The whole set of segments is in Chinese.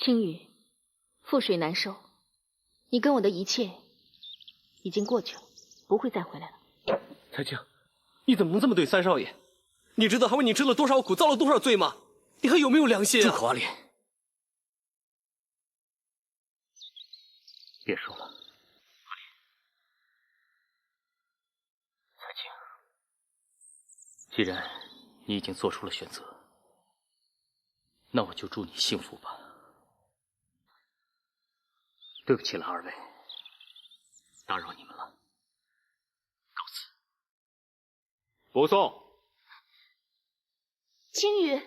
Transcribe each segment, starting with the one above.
青雨，覆水难收，你跟我的一切已经过去了，不会再回来了。彩青，你怎么能这么对三少爷？你知道他为你吃了多少苦，遭了多少罪吗？你还有没有良心啊？住口啊，脸！别说了，阿莲，彩青，既然你已经做出了选择，那我就祝你幸福吧。对不起了，二位，打扰你们了，告辞。不送。青雨。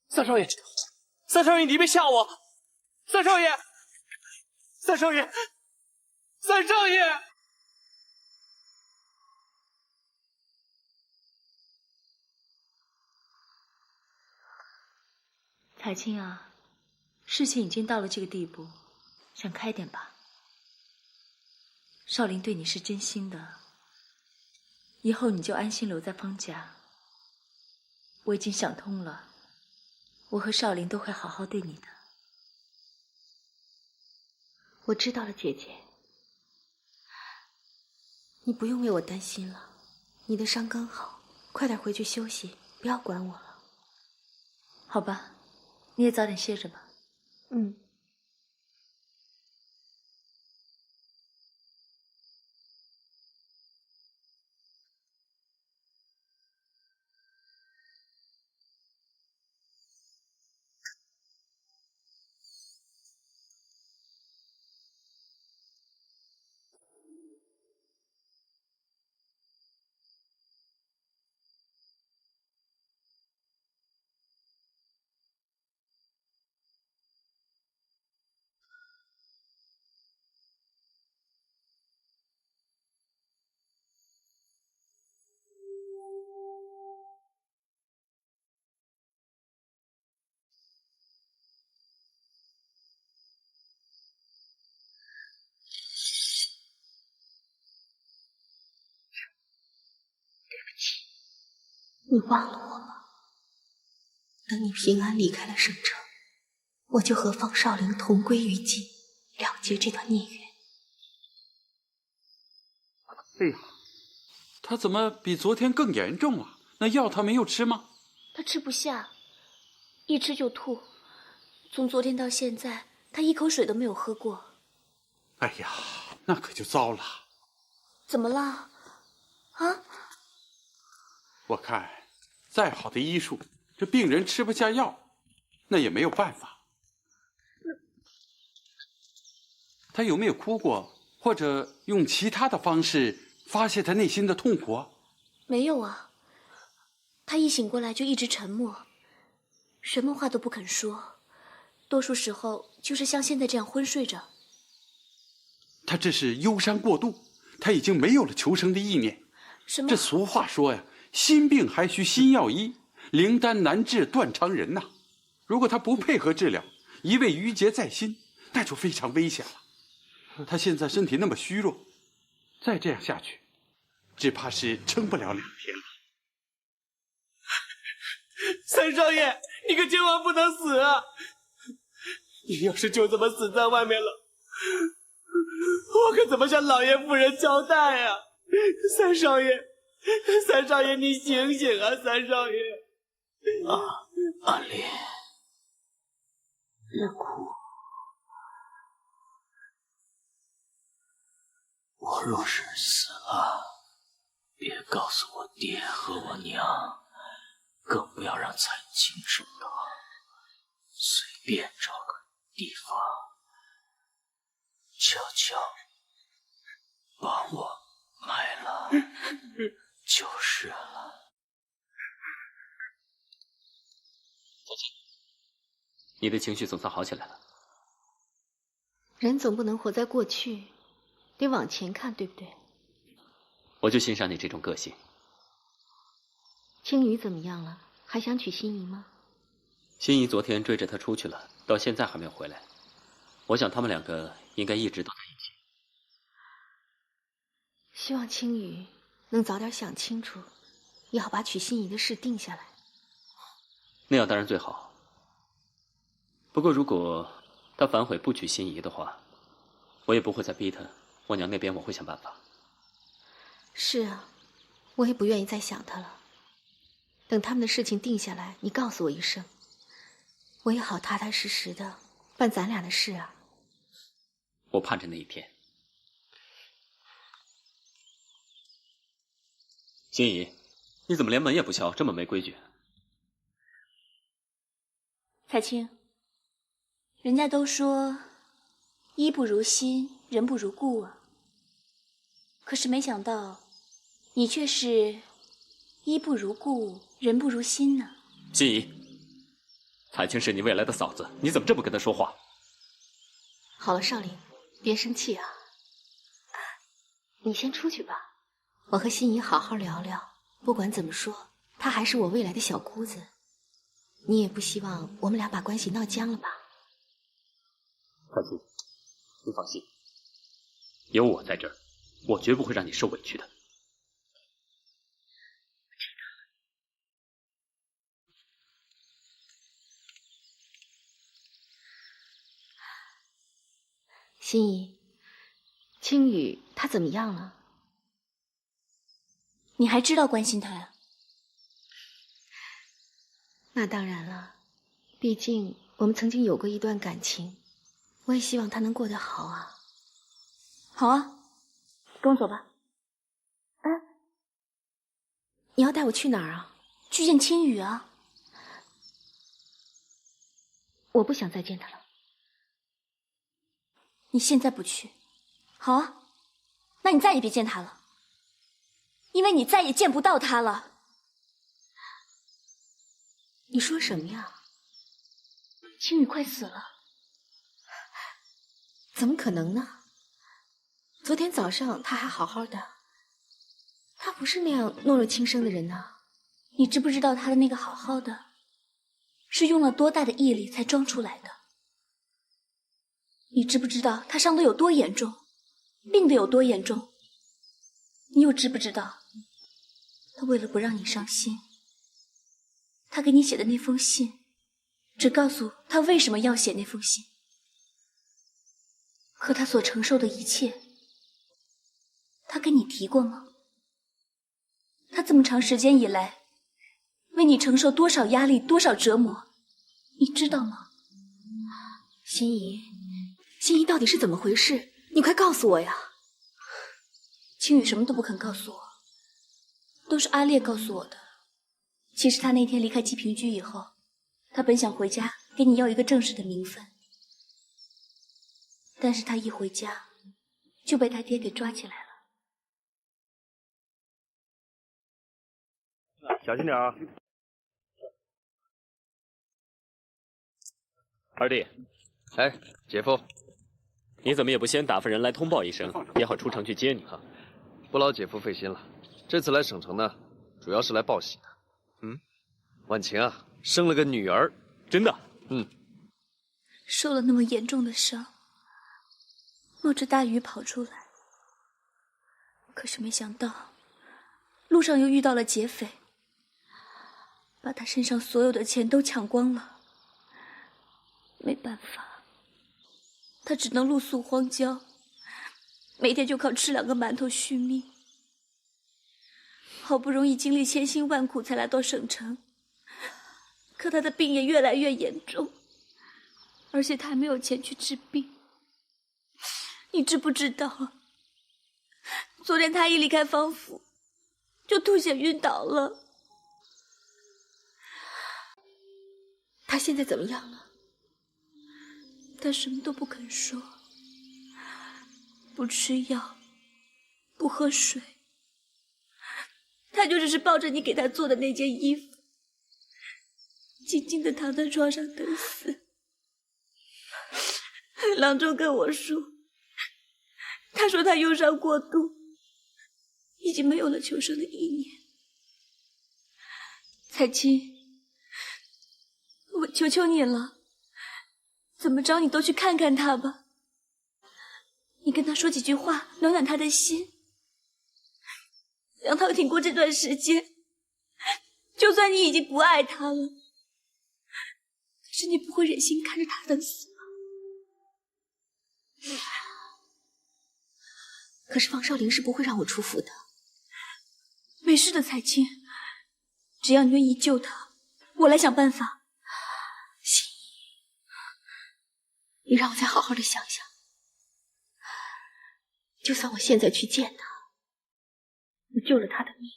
三少爷，三少爷，你别吓我！三少爷，三少爷，三少爷！彩青啊，事情已经到了这个地步，想开点吧。少林对你是真心的，以后你就安心留在方家。我已经想通了，我和少林都会好好对你的。我知道了，姐姐，你不用为我担心了。你的伤刚好，快点回去休息，不要管我了。好吧，你也早点歇着吧。嗯。你忘了我吗？等你平安离开了省城，我就和方少林同归于尽，了结这段孽缘。哎呀，他怎么比昨天更严重啊？那药他没有吃吗？他吃不下，一吃就吐。从昨天到现在，他一口水都没有喝过。哎呀，那可就糟了。怎么了？啊？我看，再好的医术，这病人吃不下药，那也没有办法。他有没有哭过，或者用其他的方式发泄他内心的痛苦啊？没有啊，他一醒过来就一直沉默，什么话都不肯说，多数时候就是像现在这样昏睡着。他这是忧伤过度，他已经没有了求生的意念。什么？这俗话说呀，心病还需心药医，灵丹难治断肠人呐。如果他不配合治疗，一味郁结在心，那就非常危险了。他现在身体那么虚弱，再这样下去，只怕是撑不了2天了。三少爷，你可千万不能死啊！你要是就这么死在外面了，我可怎么向老爷夫人交代啊？三少爷，三少爷，你醒醒啊！三少爷，阿莲，别哭。我若是死了，别告诉我爹和我娘，更不要让彩青知道。随便找个地方，悄悄把我埋了就是了。你的情绪总算好起来了。人总不能活在过去，得往前看，对不对？我就欣赏你这种个性。青雨怎么样了？还想娶心怡吗？心怡昨天追着他出去了，到现在还没有回来。我想他们两个应该一直都在一起。希望青雨能早点想清楚，也好把娶心怡的事定下来。那样当然最好。不过如果他反悔不娶心怡的话，我也不会再逼他。我娘那边我会想办法。是啊，我也不愿意再想他了。等他们的事情定下来，你告诉我一声，我也好踏踏实实的办咱俩的事啊。我盼着那一天。心怡，你怎么连门也不敲，这么没规矩？彩青，人家都说衣不如新，人不如故啊。可是没想到，你却是衣不如故，人不如新呢。心怡，彩青是你未来的嫂子，你怎么这么跟她说话？好了，少林，别生气啊。你先出去吧，我和心怡好好聊聊。不管怎么说，她还是我未来的小姑子。你也不希望我们俩把关系闹僵了吧？彩青，你放心，有我在这儿，我绝不会让你受委屈的。心怡，青雨她怎么样了？你还知道关心她呀？那当然了，毕竟我们曾经有过一段感情，我也希望她能过得好啊。好啊，跟我走吧。你要带我去哪儿啊？去见青雨啊。我不想再见她了。你现在不去，好啊，那你再也别见他了，因为你再也见不到他了。你说什么呀？青雨快死了？怎么可能呢？昨天早上他还好好的，他不是那样懦弱轻生的人呐。你知不知道他的那个好好的，是用了多大的毅力才装出来的？你知不知道他伤得有多严重，病得有多严重？你又知不知道，他为了不让你伤心，他给你写的那封信，只告诉他为什么要写那封信。可他所承受的一切，他跟你提过吗？他这么长时间以来，为你承受多少压力，多少折磨，你知道吗？心怡，心怡到底是怎么回事？你快告诉我呀！青雨什么都不肯告诉我，都是阿烈告诉我的。其实他那天离开济平居以后，他本想回家给你要一个正式的名分，但是他一回家就被他爹给抓起来了。小心点啊！二弟，哎，姐夫，你怎么也不先打发人来通报一声，也好出城去接你哈？不劳姐夫费心了。这次来省城呢，主要是来报喜的。婉晴啊，生了个女儿。真的？受了那么严重的伤，冒着大雨跑出来，可是没想到路上又遇到了劫匪，把他身上所有的钱都抢光了。没办法，他只能露宿荒郊，每天就靠吃2个馒头续命。好不容易经历千辛万苦才来到省城，可他的病也越来越严重，而且他还没有钱去治病。你知不知道，昨天他一离开方府就吐血晕倒了。他现在怎么样了？他什么都不肯说，不吃药，不喝水，他就只是抱着你给他做的那件衣服，静静地躺在床上等死。郎中跟我说，他说他忧伤过度，已经没有了求生的意念。彩青，我求求你了，怎么着你都去看看他吧。你跟他说几句话，暖暖他的心，让他挺过这段时间。就算你已经不爱他了，可是你不会忍心看着他等死吗？可是方少林是不会让我出府的。没事的，彩青，只要你愿意救他，我来想办法。心意，你让我再好好的想想。就算我现在去见他，我救了他的命，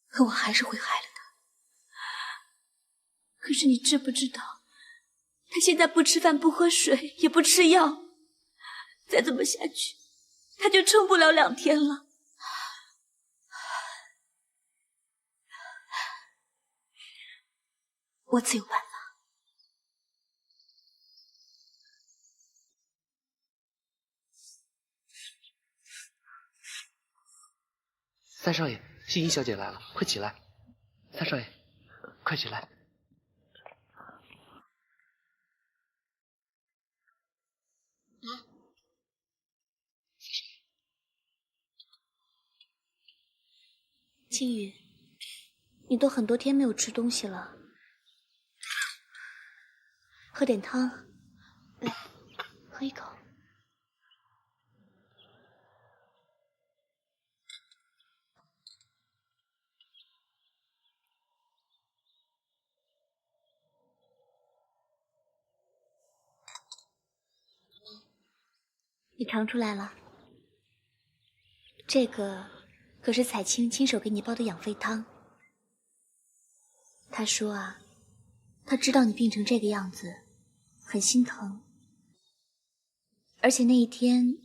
可我还是会害了他。可是你知不知道，他现在不吃饭不喝水也不吃药，再这么下去他就撑不了2天了。我自有办法。三少爷，欣怡小姐来了，快起来！三少爷，快起来！青雨，你都很多天没有吃东西了，喝点汤，来，喝一口。你尝出来了？这个可是彩青亲手给你煲的养肺汤。他说啊，他知道你病成这个样子，很心疼。而且那一天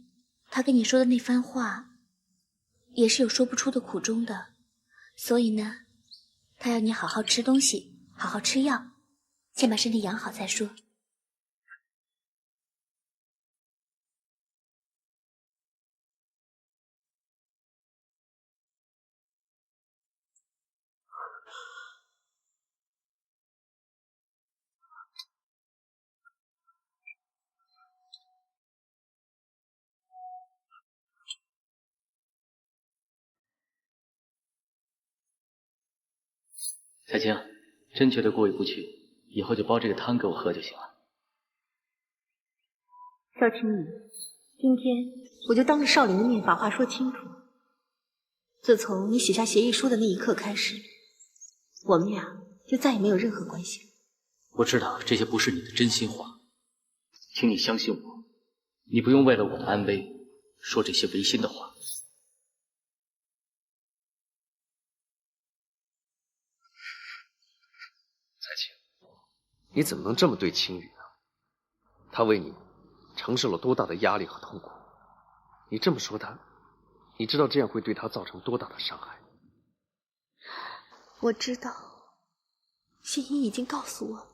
他跟你说的那番话，也是有说不出的苦衷的。所以呢，他要你好好吃东西，好好吃药，先把身体养好再说。彩青，真觉得过意不去，以后就煲这个汤给我喝就行了。萧青雨，今天我就当着少林的面把话说清楚。自从你写下协议书的那一刻开始，我们俩就再也没有任何关系了。我知道这些不是你的真心话，请你相信我，你不用为了我的安危说这些违心的话。彩青，你怎么能这么对青雨呢？他为你承受了多大的压力和痛苦，你这么说他，你知道这样会对他造成多大的伤害？我知道，心怡已经告诉我，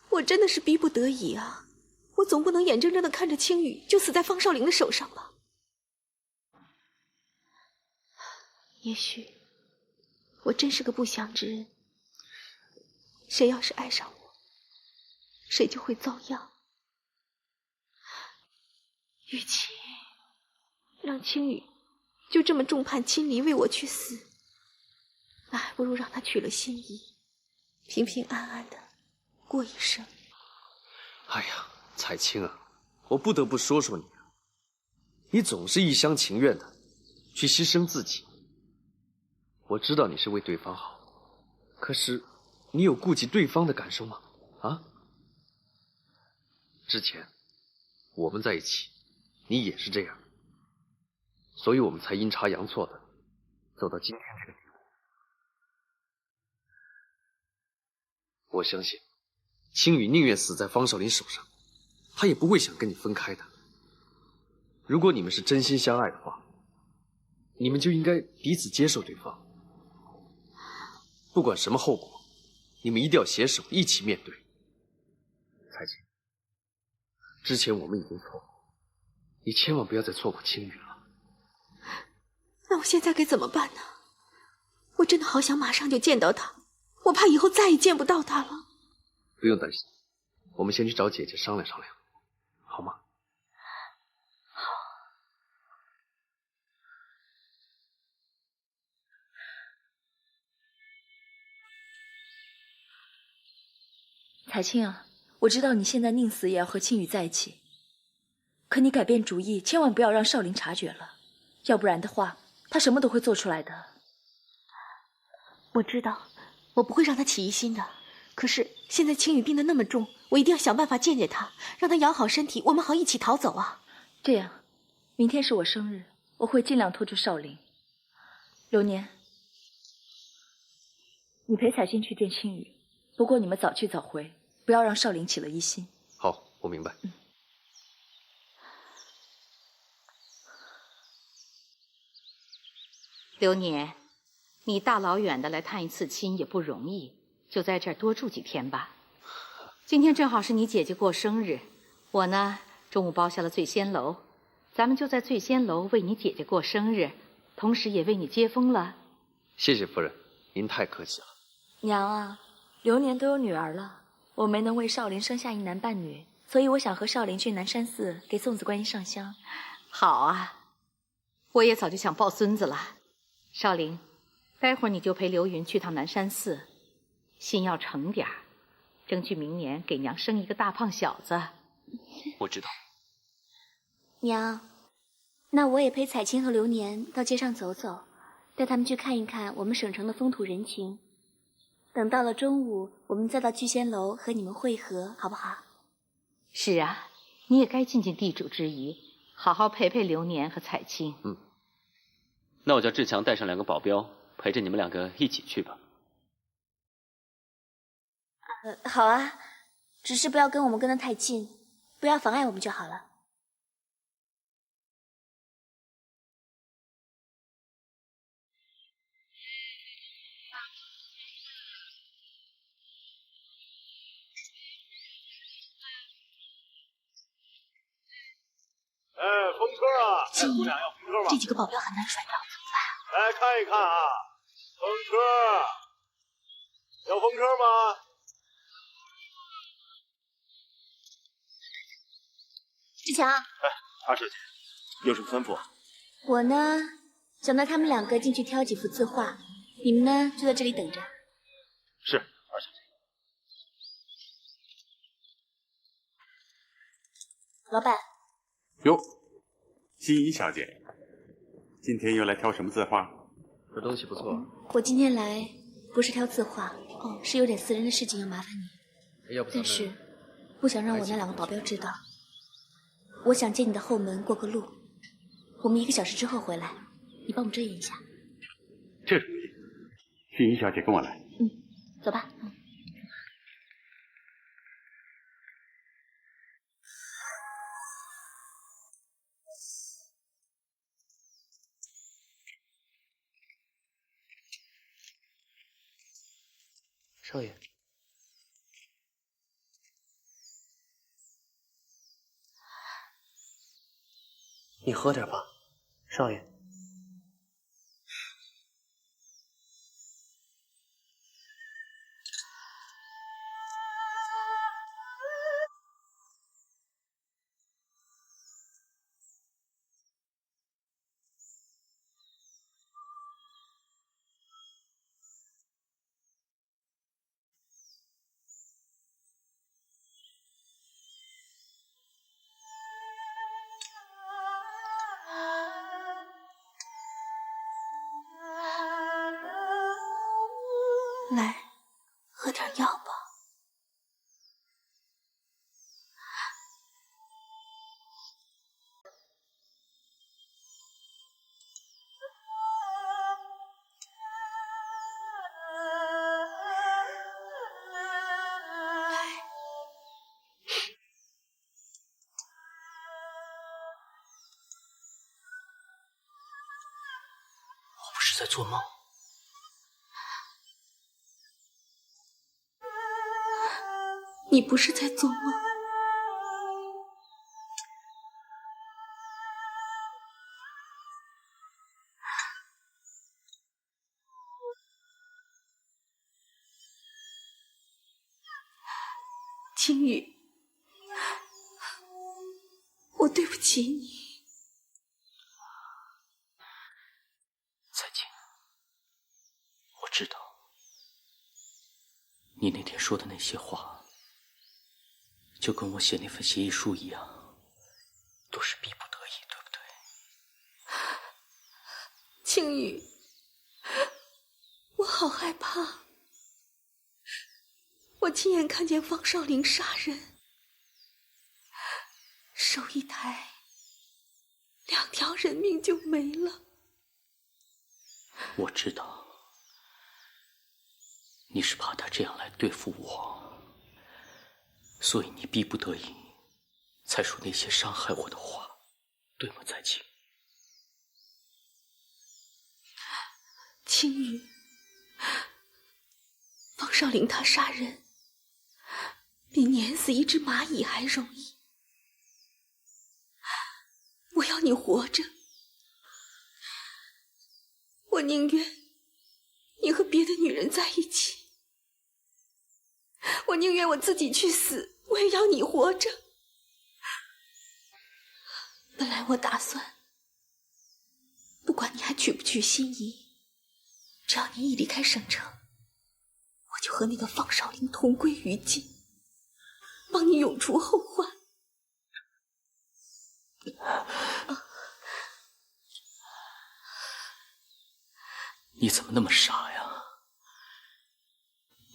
我真的是逼不得已啊！我总不能眼睁睁的看着青雨就死在方少林的手上吧？也许我真是个不祥之人，谁要是爱上我，谁就会遭殃。与其让青雨就这么众叛亲离为我去死，那还不如让他娶了心怡，平平安安的过一生。哎呀，彩青啊，我不得不说说你啊，你总是一厢情愿的去牺牲自己。我知道你是为对方好，可是你有顾及对方的感受吗？啊？之前我们在一起，你也是这样，所以我们才阴差阳错的走到今天这个地步。我相信青雨宁愿死在方少林手上，他也不会想跟你分开的。如果你们是真心相爱的话，你们就应该彼此接受对方，不管什么后果，你们一定要携手一起面对。彩青，之前我们已经错过，你千万不要再错过青羽了。那我现在该怎么办呢？我真的好想马上就见到他，我怕以后再也见不到他了。不用担心，我们先去找姐姐商量商量，好吗？彩青啊，我知道你现在宁死也要和青羽在一起，可你改变主意，千万不要让少林察觉了，要不然的话，他什么都会做出来的。我知道，我不会让他起疑心的。可是现在青羽病得那么重，我一定要想办法见见他，让他养好身体，我们好一起逃走啊！这样，明天是我生日，我会尽量拖住少林。流年，你陪彩青去见青羽，不过你们早去早回，不要让少林起了疑心。好，我明白。流年，你大老远的来探一次亲也不容易，就在这儿多住几天吧。今天正好是你姐姐过生日，我呢中午包下了醉仙楼，咱们就在醉仙楼为你姐姐过生日，同时也为你接风了。谢谢夫人，您太客气了。娘啊，流年都有女儿了，我没能为少林生下一男半女，所以我想和少林去南山寺给送子观音上香。好啊，我也早就想抱孙子了。少林，待会儿你就陪流云去趟南山寺，心要诚点儿，争取明年给娘生一个大胖小子。我知道。娘，那我也陪彩青和流年到街上走走，带他们去看一看我们省城的风土人情。等到了中午，我们再到聚仙楼和你们会合，好不好？是啊，你也该尽尽地主之谊，好好陪陪流年和彩青。那我叫志强带上2个保镖，陪着你们2个一起去吧。好啊，只是不要跟我们跟得太近，不要妨碍我们就好了。哎，风车啊！心怡，要风车吗？这几个保镖很难甩掉，怎么办啊？来看一看啊，风车，要风车吗？志强，二小姐，有什么吩咐？我呢想带他们2个进去挑几幅字画，你们呢就在这里等着。是，二小姐。老板。哟，心怡小姐，今天又来挑什么字画？这东西不错。我今天来不是挑字画，是有点私人的事情要麻烦你。要不但是不想让我那2个保镖知道。我想借你的后门过个路，我们1个小时之后回来，你帮我遮掩一下。这主意，心怡小姐跟我来。走吧。少爷，你喝点吧，少爷。来，喝点药吧。我不是在做梦。你不是在做梦？青羽，我对不起你。彩青，我知道你那天说的那些话，就跟我写那份协议书一样，都是逼不得已，对不对？青羽，我好害怕。我亲眼看见方少林杀人，手一抬，2条人命就没了。我知道，你是怕他这样来对付我，所以你逼不得已才说那些伤害我的话，对吗，彩青？青羽，方少林他杀人比碾死一只蚂蚁还容易。我要你活着，我宁愿你和别的女人在一起，我宁愿我自己去死，我也要你活着。本来我打算，不管你还娶不娶心怡，只要你一离开省城，我就和那个方少林同归于尽，帮你永除后患。你怎么那么傻呀？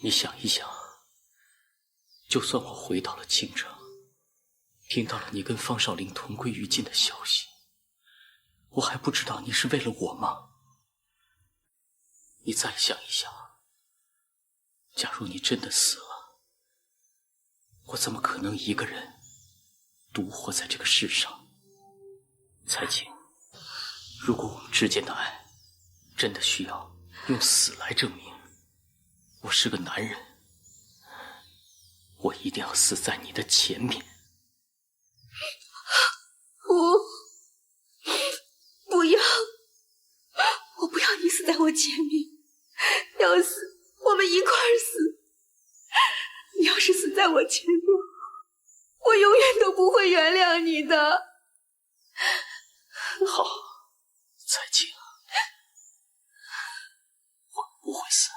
你想一想，就算我回到了京城，听到了你跟方少林同归于尽的消息，我还不知道你是为了我吗？你再想一想，假如你真的死了，我怎么可能一个人独活在这个世上？彩青，如果我们之间的爱真的需要用死来证明，我是个男人，我一定要死在你的前面。不要，我不要你死在我前面，要死我们一块儿死。你要是死在我前面，我永远都不会原谅你的。好，彩青，我们不会死，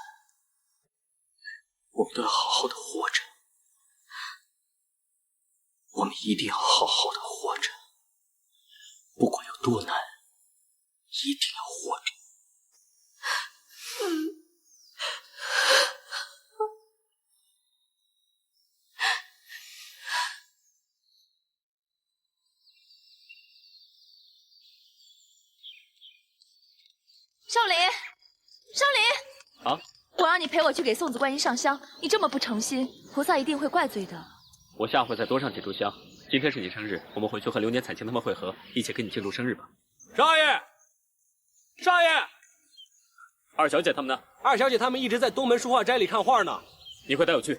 我们都要好好的活着，我们一定要好好的活着，不管有多难，一定要活着。少林，少林！啊！我让你陪我去给送子观音上香，你这么不诚心，菩萨一定会怪罪的。我下回再多上几炷香。今天是你生日，我们回去和流年、彩青他们会合，一起给你庆祝生日吧。少爷，少爷，二小姐他们呢？二小姐他们一直在东门书画斋里看画呢。你快带我去。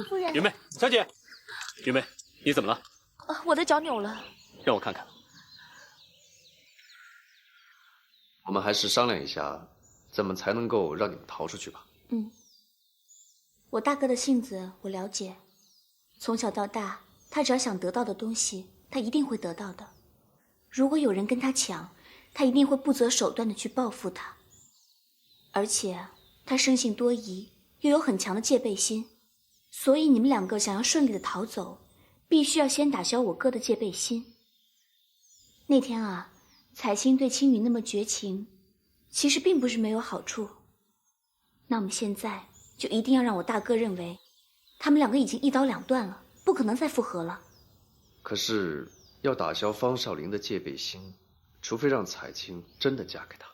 夫人，云妹，小姐，云妹，你怎么了？我的脚扭了。让我看看。我们还是商量一下，怎么才能够让你们逃出去吧。我大哥的性子我了解，从小到大，他只要想得到的东西，他一定会得到的。如果有人跟他抢，他一定会不择手段的去报复他。而且他生性多疑，又有很强的戒备心，所以你们两个想要顺利的逃走，必须要先打消我哥的戒备心。那天啊，彩青对青羽那么绝情，其实并不是没有好处。那我们现在就一定要让我大哥认为，他们两个已经一刀两断了，不可能再复合了。可是要打消方少林的戒备心，除非让彩青真的嫁给他。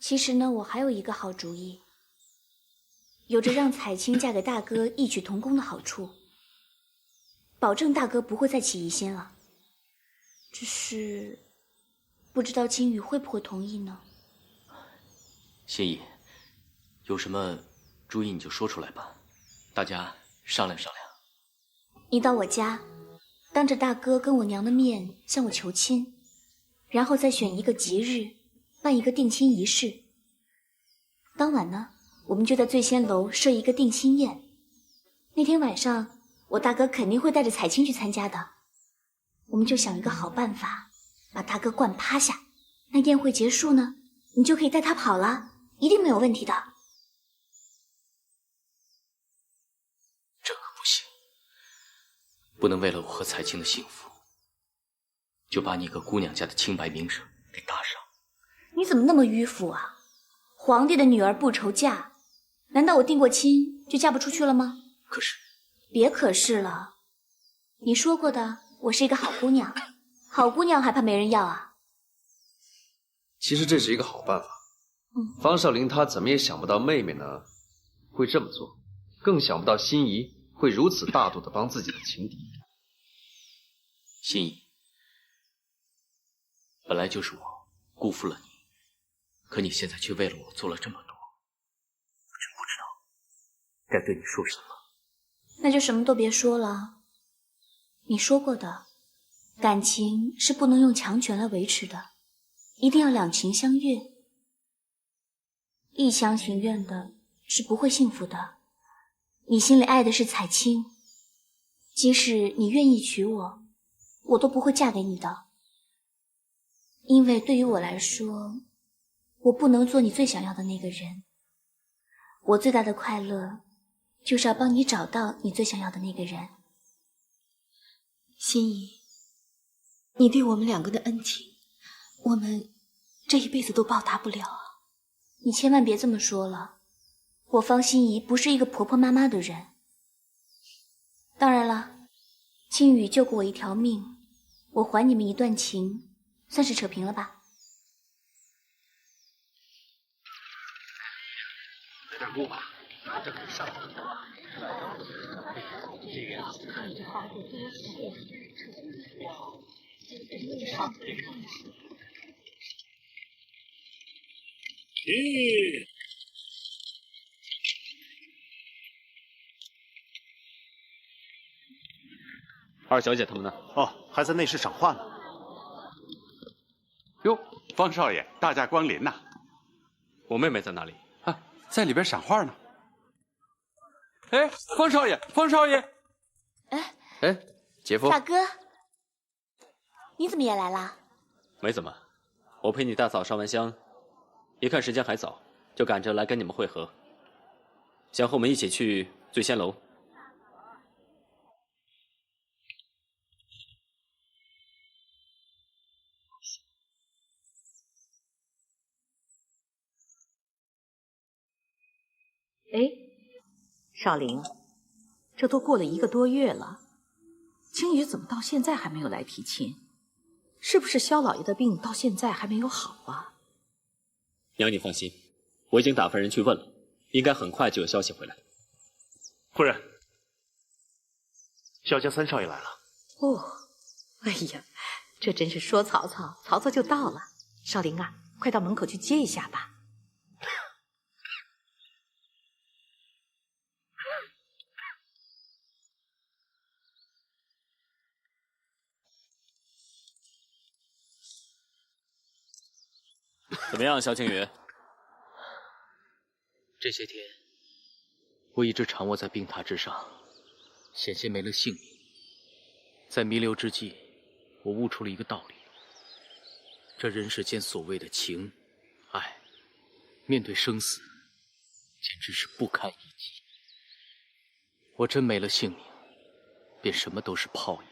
其实呢，我还有一个好主意，有着让彩青嫁给大哥异曲同工的好处，保证大哥不会再起疑心了。只是不知道青羽会不会同意呢？心怡，有什么主意你就说出来吧，大家商量商量。你到我家，当着大哥跟我娘的面向我求亲，然后再选一个吉日，办一个定亲仪式。当晚呢，我们就在醉仙楼设一个定心宴。那天晚上，我大哥肯定会带着彩青去参加的。我们就想一个好办法，把大哥灌趴下。那宴会结束呢，你就可以带他跑了，一定没有问题的。这可不行，不能为了我和彩青的幸福，就把你个姑娘家的清白名声给搭上。你怎么那么迂腐啊？皇帝的女儿不愁嫁，难道我定过亲就嫁不出去了吗？可是，别可是了，你说过的，我是一个好姑娘，好姑娘还怕没人要啊？其实这是一个好办法。方少林他怎么也想不到妹妹呢会这么做，更想不到心仪会如此大度的帮自己的情敌。心仪，本来就是我辜负了你，可你现在却为了我做了这么多，我真不知道该对你说什么。那就什么都别说了。你说过的，感情是不能用强权来维持的，一定要两情相悦。一厢情愿的是不会幸福的。你心里爱的是彩青，即使你愿意娶我，我都不会嫁给你的。因为对于我来说，我不能做你最想要的那个人。我最大的快乐就是要帮你找到你最想要的那个人。心怡，你对我们两个的恩情，我们这一辈子都报答不了啊！你千万别这么说了，我方心怡不是一个婆婆妈妈的人。当然了，青羽救过我一条命，我还你们一段情，算是扯平了吧。来点锅巴，这可上火。这个呀，二小姐他们呢？哦，还在内室赏画呢。哟，方少爷，大驾光临呐！我妹妹在哪里？啊，在里边赏画呢。哎，方少爷，方少爷！哎，姐夫，大哥，你怎么也来啦？没怎么，我陪你大嫂上完香，一看时间还早，就赶着来跟你们会合。想和我们一起去醉仙楼。哎，少林，这都过了1个多月了，青羽怎么到现在还没有来提亲？是不是萧老爷的病到现在还没有好啊？娘，你放心，我已经打发人去问了，应该很快就有消息回来。夫人，萧家三少爷来了。哦，哎呀，这真是说曹操，曹操就到了。少林啊，快到门口去接一下吧。怎么样，萧青羽？这些天，我一直长卧在病榻之上，险些没了性命。在弥留之际，我悟出了一个道理：这人世间所谓的情、爱，面对生死，简直是不堪一击。我真没了性命，便什么都是泡影。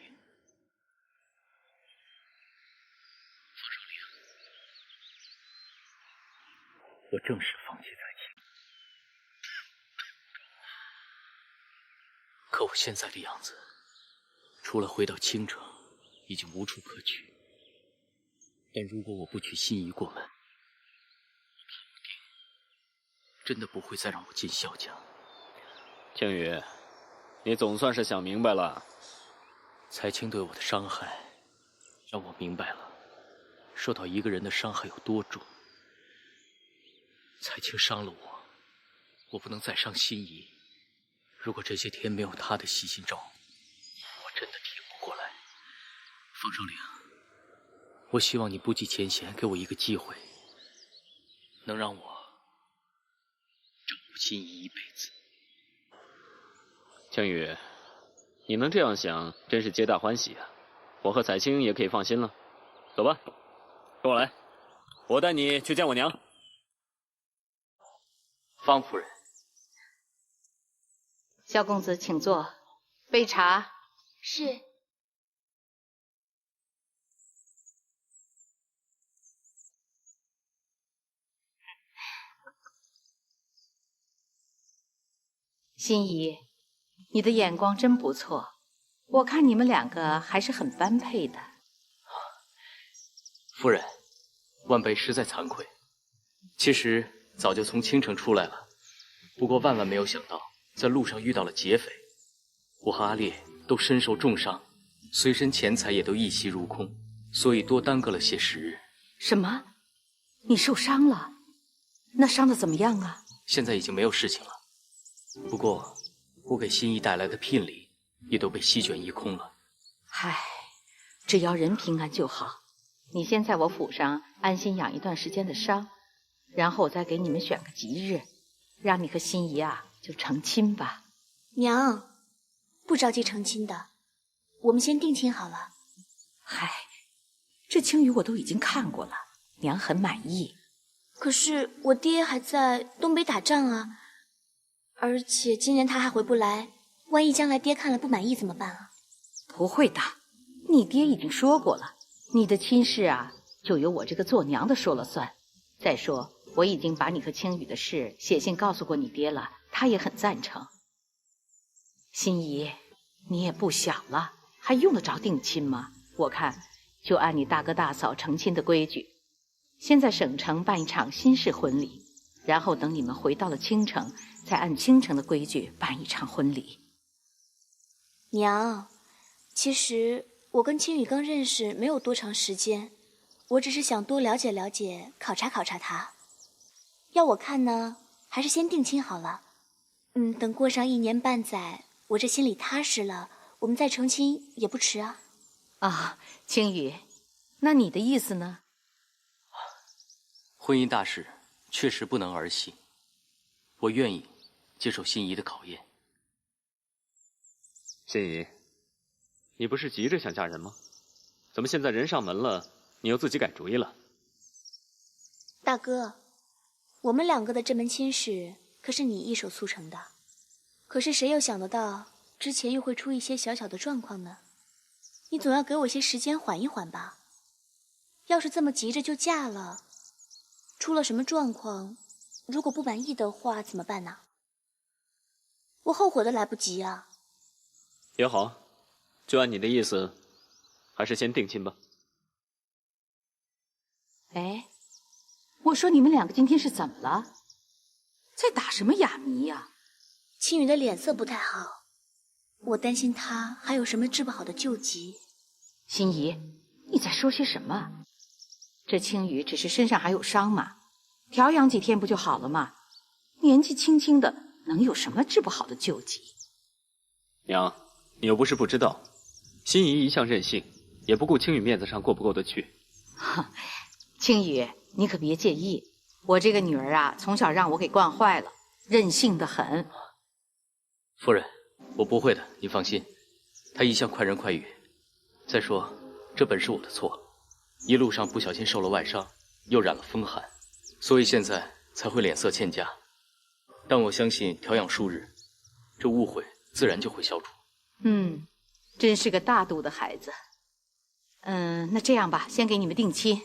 我正式放弃彩青，可我现在的样子，除了回到京城，已经无处可去。但如果我不娶心仪过门，真的不会再让我进萧家。青羽，你总算是想明白了。彩青对我的伤害，让我明白了，受到一个人的伤害有多重。彩青伤了我，我不能再伤心仪。如果这些天没有她的悉心照顾，我真的挺不过来。方少陵，我希望你不计前嫌，给我一个机会，能让我心仪一辈子。青雨，你能这样想，真是皆大欢喜啊！我和彩青也可以放心了。走吧，跟我来，我带你去见我娘。方夫人，萧公子，请坐，杯茶。是。心怡，你的眼光真不错，我看你们两个还是很般配的。夫人，万辈实在惭愧。其实早就从青城出来了，不过万万没有想到，在路上遇到了劫匪，我和阿烈都身受重伤，随身钱财也都一袭如空，所以多耽搁了些时日。什么？你受伤了？那伤的怎么样啊？现在已经没有事情了。不过，我给心仪带来的聘礼也都被席卷一空了。唉，只要人平安就好。你先在我府上安心养一段时间的伤，然后我再给你们选个吉日，让你和心仪就成亲吧。娘，不着急成亲的，我们先定亲好了。嗨，这青鱼我都已经看过了，娘很满意。可是我爹还在东北打仗啊。而且今年他还回不来，万一将来爹看了不满意怎么办啊？不会的，你爹已经说过了，你的亲事就由我这个做娘的说了算。再说，我已经把你和青雨的事写信告诉过你爹了，他也很赞成。心怡，你也不小了，还用得着定亲吗？我看就按你大哥大嫂成亲的规矩，先在省城办一场新式婚礼，然后等你们回到了青城，再按青城的规矩办一场婚礼。娘，其实我跟青雨刚认识没有多长时间，我只是想多了解了解，考察考察他。要我看呢，还是先定亲好了。等过上1年半载，我这心里踏实了，我们再成亲也不迟啊。啊，青雨，那你的意思呢？婚姻大事确实不能儿戏，我愿意接受心仪的考验。心仪，你不是急着想嫁人吗？怎么现在人上门了，你又自己改主意了？大哥，我们2个的这门亲事可是你一手促成的，可是谁又想得到之前又会出一些小小的状况呢？你总要给我些时间缓一缓吧。要是这么急着就嫁了，出了什么状况，如果不满意的话怎么办呢？我后悔的来不及啊。也好，就按你的意思，还是先定亲吧。哎，我说你们2个今天是怎么了？在打什么哑谜呀？青雨的脸色不太好，我担心她还有什么治不好的旧疾。心怡，你在说些什么？这青雨只是身上还有伤嘛，调养几天不就好了吗？年纪轻轻的，能有什么治不好的旧疾？娘，你又不是不知道，心仪一向任性，也不顾青雨面子上过不过得去。青雨，你可别介意，我这个女儿从小让我给惯坏了，任性的很。夫人，我不会的，你放心。她一向快人快语。再说，这本是我的错，一路上不小心受了外伤，又染了风寒，所以现在才会脸色欠佳。但我相信调养数日，这误会自然就会消除。真是个大度的孩子。那这样吧，先给你们定亲，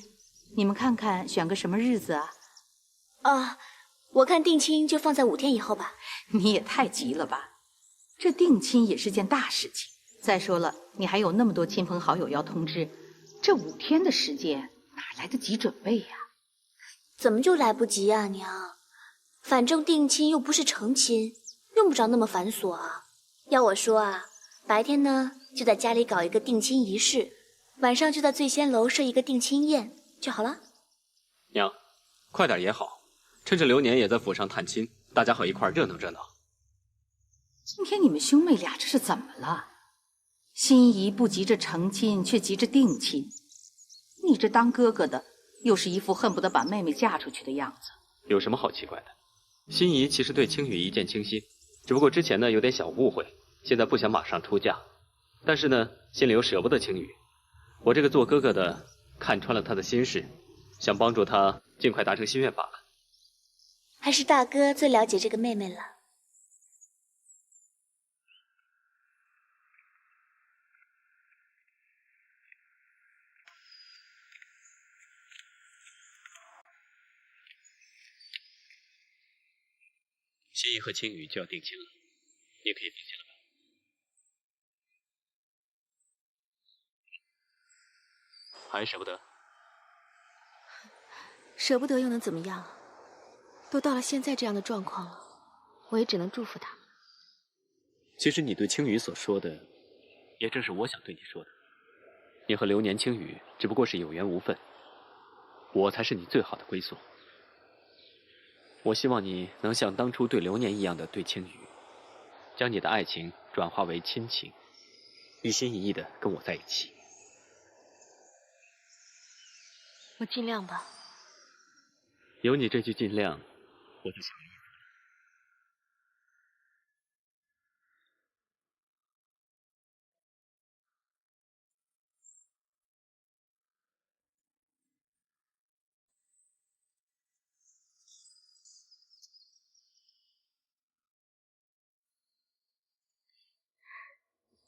你们看看选个什么日子啊？我看定亲就放在5天以后吧。你也太急了吧，这定亲也是件大事情。再说了，你还有那么多亲朋好友要通知，这5天的时间哪来得及准备呀？怎么就来不及啊，娘？反正定亲又不是成亲，用不着那么繁琐啊。要我说白天呢就在家里搞一个定亲仪式，晚上就在醉仙楼设一个定亲宴就好了。娘，快点也好，趁着流年也在府上探亲，大家好一块热闹热闹。今天你们兄妹俩这是怎么了？心仪不急着成亲，却急着定亲。你这当哥哥的，又是一副恨不得把妹妹嫁出去的样子。有什么好奇怪的？心仪其实对青羽一见倾心，只不过之前呢有点小误会，现在不想马上出嫁，但是呢心里又舍不得青羽。我这个做哥哥的看穿了他的心事，想帮助他尽快达成心愿罢了。还是大哥最了解这个妹妹了。心仪和青羽就要定亲了，你可以放心了吧？还舍不得？舍不得又能怎么样？都到了现在这样的状况了，我也只能祝福他。其实你对青羽所说的，也正是我想对你说的。你和流年青羽只不过是有缘无分，我才是你最好的归宿。我希望你能像当初对流年一样的对青羽，将你的爱情转化为亲情，一心一意的跟我在一起。我尽量吧。有你这句尽量，我就想了。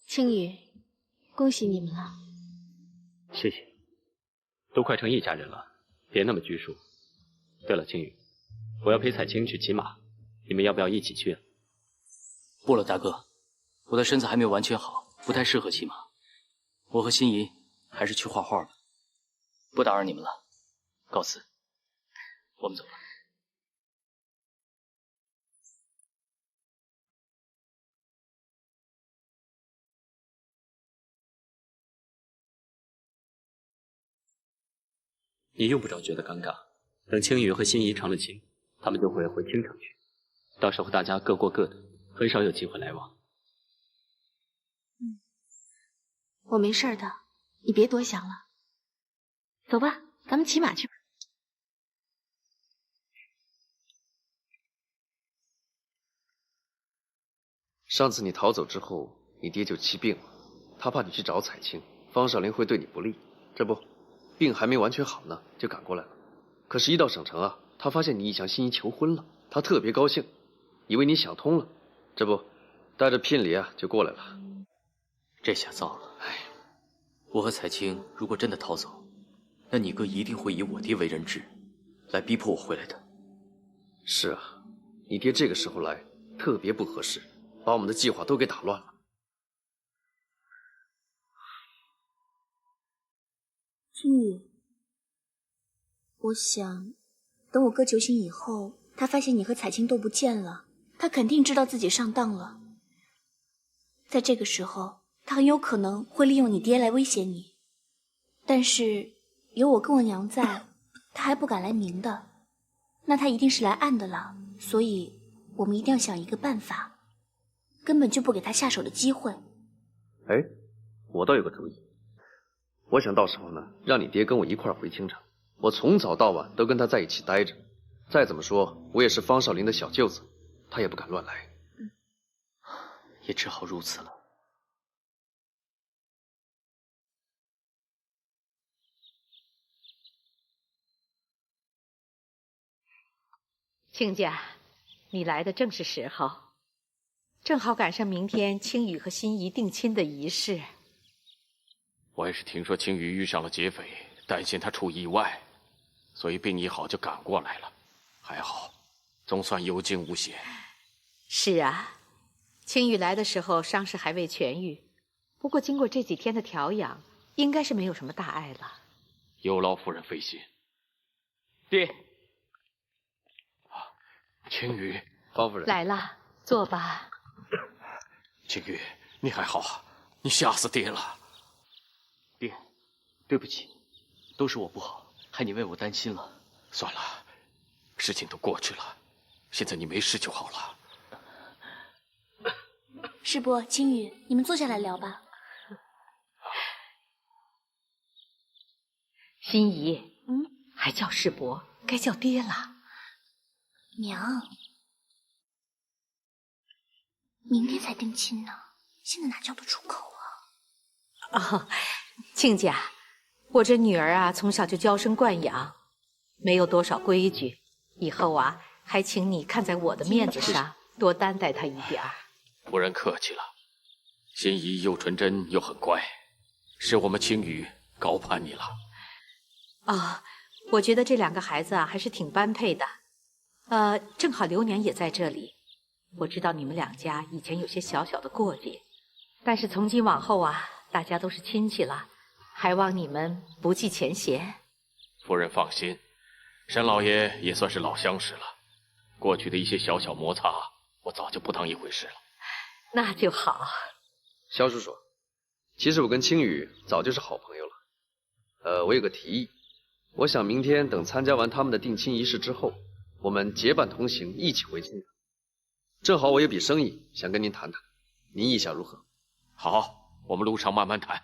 青羽，恭喜你们了。谢谢，都快成一家人了，别那么拘束。对了，青羽，我要陪彩青去骑马，你们要不要一起去？不了，大哥，我的身子还没有完全好，不太适合骑马。我和心仪还是去画画吧。不打扰你们了，告辞。我们走了。你用不着觉得尴尬，等青羽和心仪成了亲，他们就会回青城去，到时候大家各过各的，很少有机会来往。我没事的，你别多想了。走吧，咱们骑马去吧。上次你逃走之后，你爹就气病了，他怕你去找彩青，方少林会对你不利，这不，病还没完全好呢，就赶过来了。可是，一到省城啊，他发现你已向心仪求婚了，他特别高兴，以为你想通了，这不，带着聘礼啊就过来了。这下糟了，我和彩青如果真的逃走，那你哥一定会以我爹为人质，来逼迫我回来的。是啊，你爹这个时候来特别不合适，把我们的计划都给打乱了。青羽，我想，等我哥求亲以后，他发现你和彩青都不见了，他肯定知道自己上当了。在这个时候，他很有可能会利用你爹来威胁你。但是有我跟我娘在，他还不敢来明的，那他一定是来暗的了。所以我们一定要想一个办法，根本就不给他下手的机会。哎，我倒有个主意。我想到时候呢，让你爹跟我一块儿回青城，我从早到晚都跟他在一起待着。再怎么说，我也是方少林的小舅子，他也不敢乱来。也只好如此了。亲家，你来的正是时候，正好赶上明天青羽和心仪定亲的仪式。我也是听说青羽遇上了劫匪，担心他出意外，所以病一好就赶过来了。还好，总算有惊无险。是啊，青羽来的时候伤势还未痊愈，不过经过这几天的调养，应该是没有什么大碍了。有劳夫人费心。爹，青羽，方夫人来了，坐吧。青羽，你还好啊？你吓死爹了。爹，对不起，都是我不好，害你为我担心了。算了，事情都过去了，现在你没事就好了。师伯，青羽，你们坐下来聊吧。心仪，还叫师伯，该叫爹了。娘，明天才定亲呢，现在哪叫得出口啊？哦，亲家，我这女儿啊，从小就娇生惯养，没有多少规矩。以后啊，还请你看在我的面子上，多担待她一点儿。夫人客气了，心怡又纯真又很乖，是我们青羽高攀你了。哦，我觉得这2个孩子啊，还是挺般配的。正好流年也在这里。我知道你们2家以前有些小小的过节，但是从今往后啊，大家都是亲戚了，还望你们不计前嫌。夫人放心，沈老爷也算是老相识了，过去的一些小小摩擦，我早就不当一回事了。那就好。萧叔叔，其实我跟青羽早就是好朋友了。我有个提议，我想明天等参加完他们的定亲仪式之后，我们结伴同行，一起回青羽。正好我有笔生意想跟您谈谈，您意下如何？好，我们路上慢慢谈。